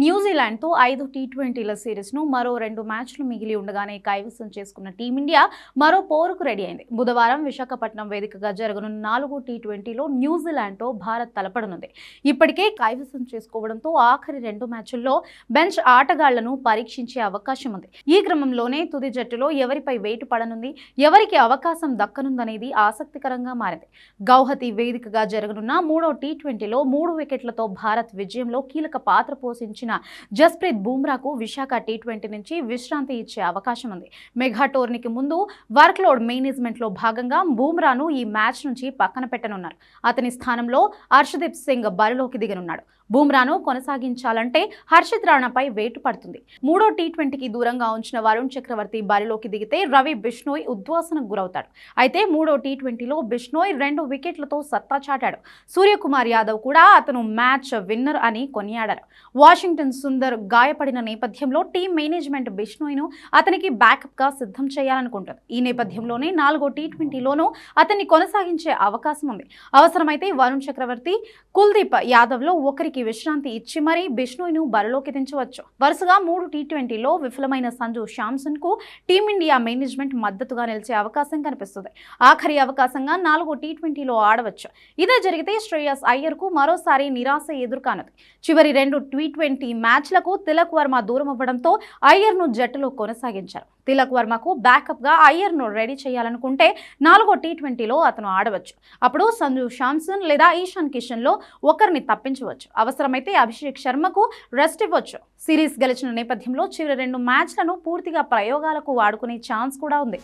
న్యూజిలాండ్తో 5 టీ20ల సిరీస్ను మరో 2 మ్యాచ్లు మిగిలి ఉండగానే కైవసం చేసుకున్న టీమిండియా మరో పోరుకు రెడీ అయింది. బుధవారం విశాఖపట్నం వేదికగా జరగనున్న 4 టీ20లో న్యూజిలాండ్తో భారత్ తలపడనుంది. ఇప్పటికే కైవసం చేసుకోవడంతో ఆఖరి 2 మ్యాచ్ల్లో బెంచ్ ఆటగాళ్లను పరీక్షించే అవకాశం ఉంది. ఈ క్రమంలోనే తుది జట్టులో ఎవరిపై వేటు పడనుంది, ఎవరికి అవకాశం దక్కనుందనేది ఆసక్తికరంగా మారింది. గౌహతి వేదికగా జరగనున్న 3వ టీ20లో 3 వికెట్లతో భారత్ విజయంలో కీలక పాత్ర పోషించిన జస్ప్రీత్ బుమ్రాకు విశాఖ టీ20 నుంచి విశ్రాంతి ఇచ్చే అవకాశం ఉంది. మెగా టోర్నీకి ముందు వర్క్లోడ్ మేనేజ్మెంట్లో భాగంగా బుమ్రాను ఈ మ్యాచ్ నుంచి పక్కన పెట్టనున్నారు. అతని స్థానంలో హర్షదీప్ సింగ్ బరిలోకి దిగనున్నాడు. బుమ్రాను కొనసాగించాలంటే హర్షిత్ రాణాపై వేటు పడుతుంది. 3వ టీ20కి దూరంగా ఉంచిన వరుణ్ చక్రవర్తి బరిలోకి దిగితే రవి బిష్ణోయ్ ఉద్వాసనకు గురవుతాడు. అయితే 3వ టీ20లో బిష్ణోయ్ 2 వికెట్లతో సత్తా చాటాడు. సూర్యకుమార్ యాదవ్ కూడా అతను మ్యాచ్ విన్నర్ అని కొనియాడారు. వాషింగ్టన్ సుందర్ గాయపడిన నేపథ్యంలో టీం మేనేజ్మెంట్ బిష్ణోయ్ను అతనికి బ్యాకప్గా సిద్ధం చేయాలనుకుంటుంది. ఈ నేపథ్యంలోనే 4వ టీ20లోనూ అతన్ని కొనసాగించే అవకాశం ఉంది. అవసరమైతే వరుణ్ చక్రవర్తి, కుల్దీప్ యాదవ్లో ఒకరికి విశ్రాంతి ఇచ్చి మరీ బిష్ణోయ్ను బరిలోకి దించవచ్చు. వరుసగా 3 టీ20లో విఫలమైన సంజు శాంసన్ కు టీమిండియా మేనేజ్మెంట్ మద్దతుగా నిలిచే అవకాశం కనిపిస్తుంది. ఆఖరి అవకాశంగా 4వ టీ20లో ఆడవచ్చు. ఇదే జరిగితే శ్రేయస్ అయ్యర్ కు మరోసారి నిరాశ ఎదుర్కానుంది. చివరి 2 టీ20 మ్యాచ్లకు తిలక్ వర్మ దూరం అవ్వడంతో అయ్యర్ను జట్టులో కొనసాగించారు. తిలక్ వర్మకు బ్యాకప్గా అయ్యర్ను రెడీ చేయాలనుకుంటే 4వ టీ20లో అతను ఆడవచ్చు. అప్పుడు సంజు శాంసన్ లేదా ఈశాన్ కిషన్లో ఒకరిని తప్పించవచ్చు. అవసరమైతే అభిషేక్ శర్మకు రెస్ట్ ఇవ్వచ్చు. సిరీస్ గెలిచిన నేపథ్యంలో చివరి 2 మ్యాచ్లను పూర్తిగా ప్రయోగాలకు వాడుకునే ఛాన్స్ కూడా ఉంది.